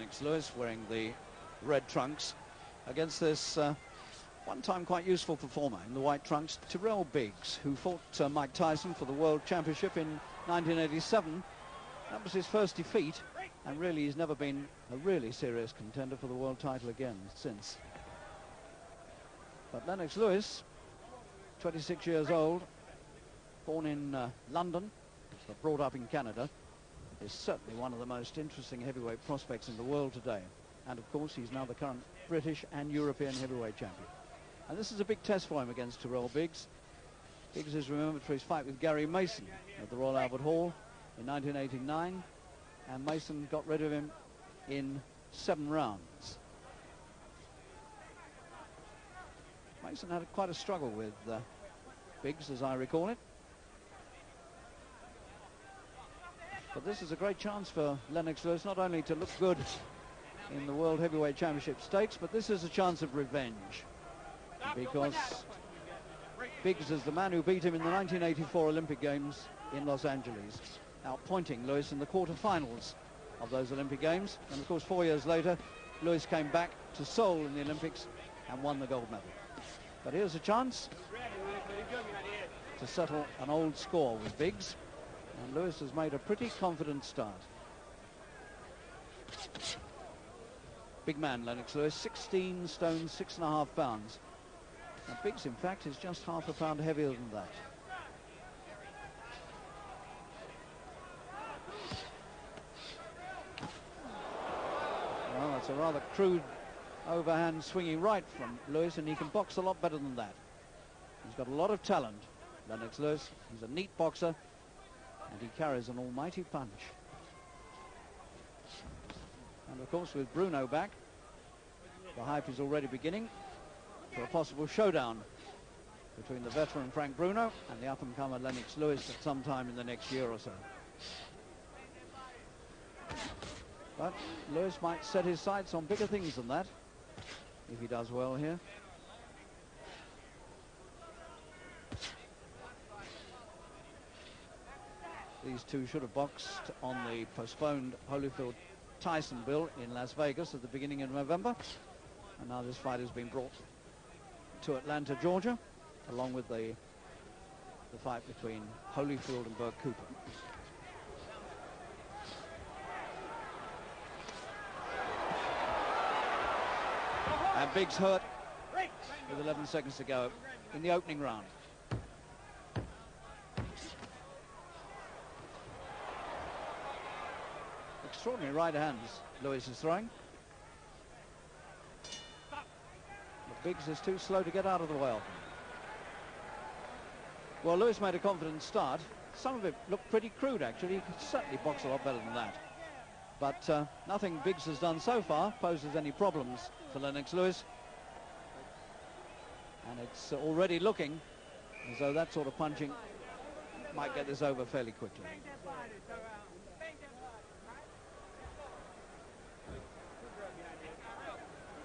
Lennox Lewis wearing the red trunks against this one-time quite useful performer in the white trunks, Tайлер Bigs, who fought Mike Tyson for the World Championship in 1987. That was his first defeat, and really he's never been a really serious contender for the world title again since. But Lennox Lewis, 26 years old, born in London, but brought up in Canada, is certainly one of the most interesting heavyweight prospects in the world today. And of course he's now the current British and European heavyweight champion. And this is a big test for him against Tайлер Bigs. Biggs is remembered for his fight with Gary Mason at the Royal Albert Hall in 1989, and Mason got rid of him in 7 rounds. Mason had quite a struggle with Biggs, as I recall it. But this is a great chance for Lennox Lewis not only to look good in the World Heavyweight Championship stakes, but this is a chance of revenge, because Biggs is the man who beat him in the 1984 Olympic Games in Los Angeles, outpointing Lewis in the quarterfinals of those Olympic Games. And of course 4 years later Lewis came back to Seoul in the Olympics and won the gold medal. But here's a chance to settle an old score with Biggs, and Lewis has made a pretty confident start. Big man Lennox Lewis, 16 stone 6.5 pounds. Now Biggs in fact is just half a pound heavier than that. Well, that's a rather crude overhand swinging right from Lewis, and he can box a lot better than that. He's got a lot of talent, Lennox Lewis. He's a neat boxer, and he carries an almighty punch. And of course with Bruno back, the hype is already beginning for a possible showdown between the veteran Frank Bruno and the up-and-comer Lennox Lewis at some time in the next year or so. But Lewis might set his sights on bigger things than that if he does well here. These two should have boxed on the postponed Holyfield-Tyson bill in Las Vegas at the beginning of November, and now this fight has been brought to Atlanta, Georgia, along with the fight between Holyfield and Burke Cooper. And Biggs hurt with 11 seconds to go in the opening round. Extraordinary right hands Lewis is throwing. But Biggs is too slow to get out of the way of him. Well, Lewis made a confident start. Some of it looked pretty crude, actually. He could certainly box a lot better than that. But nothing Biggs has done so far poses any problems for Lennox Lewis. And it's already looking as though that sort of punching might get this over fairly quickly.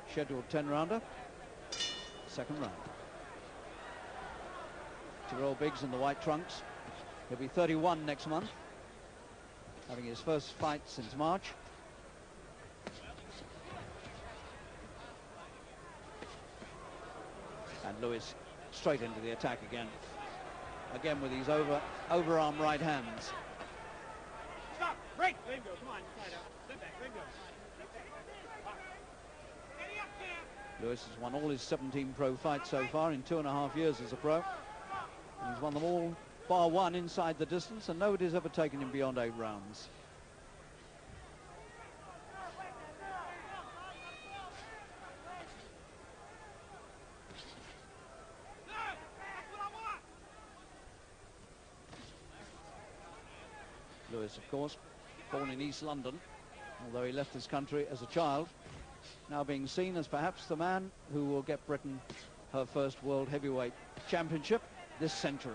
Scheduled 10-rounder, second round. Tайлер Bigs in the white trunks. He'll be 31 next month, having his first fight since March. And Lewis straight into the attack again with his overarm right hands. Stop! Break! Bingo! Come on, sit back, bingo. Lewis has won all his 17 pro fights so far in 2.5 years as a pro. And he's won them all bar one inside the distance, and nobody's ever taken him beyond 8 rounds. Lewis, of course, born in East London, although he left this country as a child, now being seen as perhaps the man who will get Britain her first World Heavyweight Championship this century.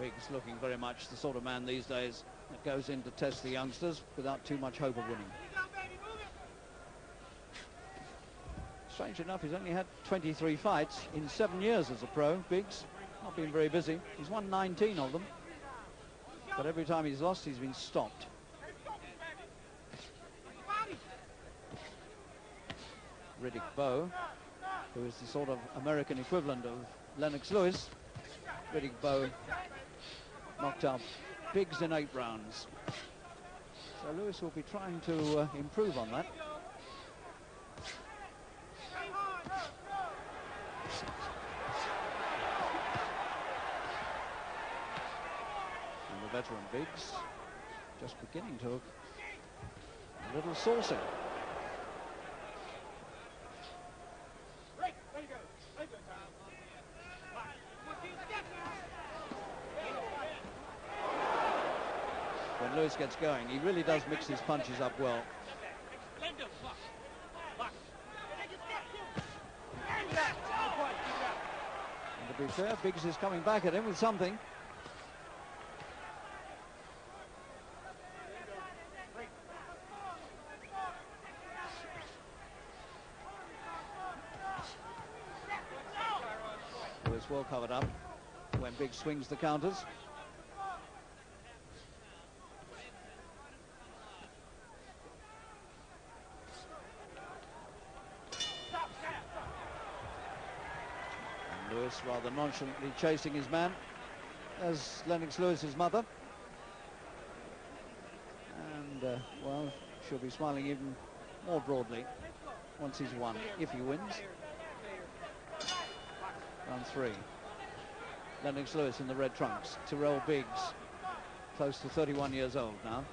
Biggs looking very much the sort of man these days that goes in to test the youngsters without too much hope of winning. Strange enough, he's only had 23 fights in 7 years as a pro. Biggs, not been very busy. He's won 19 of them, but every time he's lost, he's been stopped. Riddick Bowe, who is the sort of American equivalent of Lennox Lewis. Riddick Bowe knocked out Biggs in 8 rounds. So Lewis will be trying to improve on that. And the veteran Biggs just beginning to look a little saucy. When Lewis gets going, he really does mix his punches up well. And to be fair, Biggs is coming back at him with something. Lewis well covered up when Biggs swings the counters. Lewis rather nonchalantly chasing his man, as Lennox Lewis's mother. And, well, she'll be smiling even more broadly once he's won, if he wins. Round 3. Lennox Lewis in the red trunks. Tyrell Biggs, close to 31 years old now.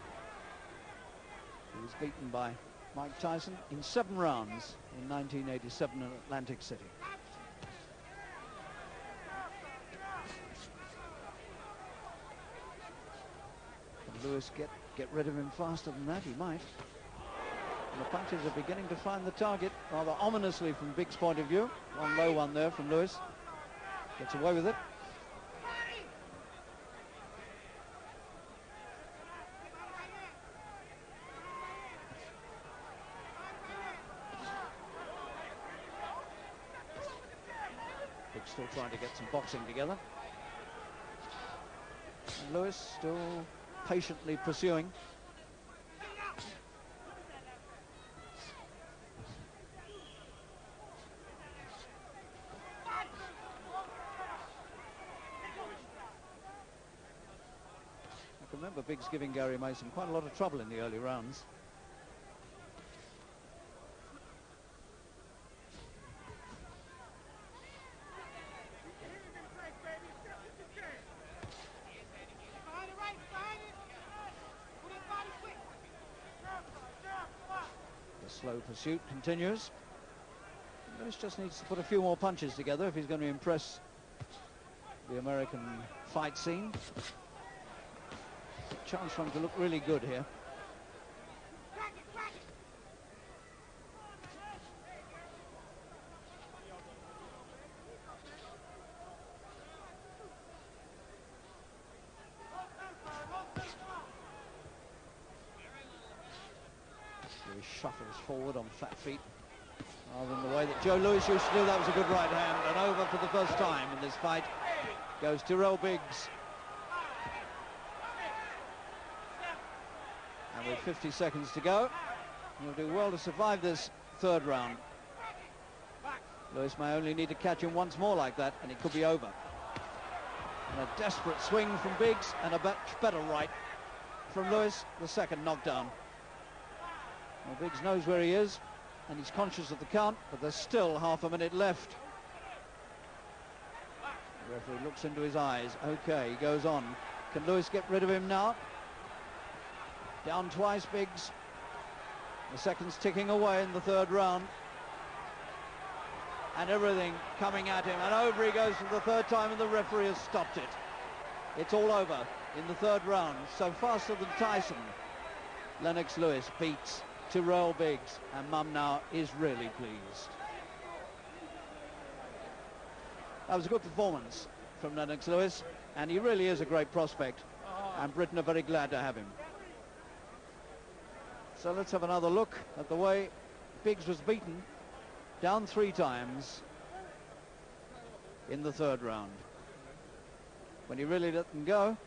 He was beaten by Mike Tyson in 7 rounds in 1987 in Atlantic City. Lewis get rid of him faster than that? He might. And the punches are beginning to find the target rather ominously from Biggs' point of view. One low one there from Lewis. Gets away with it. Biggs still trying to get some boxing together. And Lewis still patiently pursuing. I can remember Biggs giving Gary Mason quite a lot of trouble in the early rounds. Slow pursuit continues. Lewis just needs to put a few more punches together if he's going to impress the American fight scene. Chance for him to look really good here. He shuffles forward on fat feet rather than the way that Joe Louis used to do. That was a good right hand, and over for the first time in this fight goes Tyrell Biggs. And with 50 seconds to go, he'll do well to survive this 3rd round. Lewis may only need to catch him once more like that, and it could be over. And a desperate swing from Biggs, and a much better right from Lewis, the 2nd knockdown. Well, Biggs knows where he is, and he's conscious of the count, but there's still half a minute left. The referee looks into his eyes. Okay, he goes on. Can Lewis get rid of him now? Down twice, Biggs. The seconds ticking away in the 3rd round. And everything coming at him, and over he goes for the 3rd time, and the referee has stopped it. It's all over in the 3rd round. So faster than Tyson. Lennox Lewis beats Tyrell Biggs, and Mum now is really pleased. That was a good performance from Lennox Lewis. And he really is a great prospect. And Britain are very glad to have him. So let's have another look at the way Biggs was beaten down 3 times in the 3rd round. When he really let them go,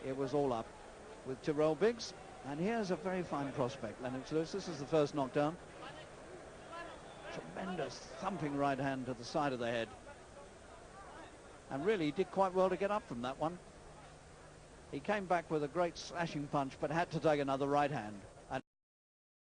it was all up with Tyrrell Biggs. And here's a very fine prospect, Lennox Lewis. This is the first knockdown. Tremendous thumping right hand to the side of the head. And really, he did quite well to get up from that one. He came back with a great slashing punch, but had to take another right hand.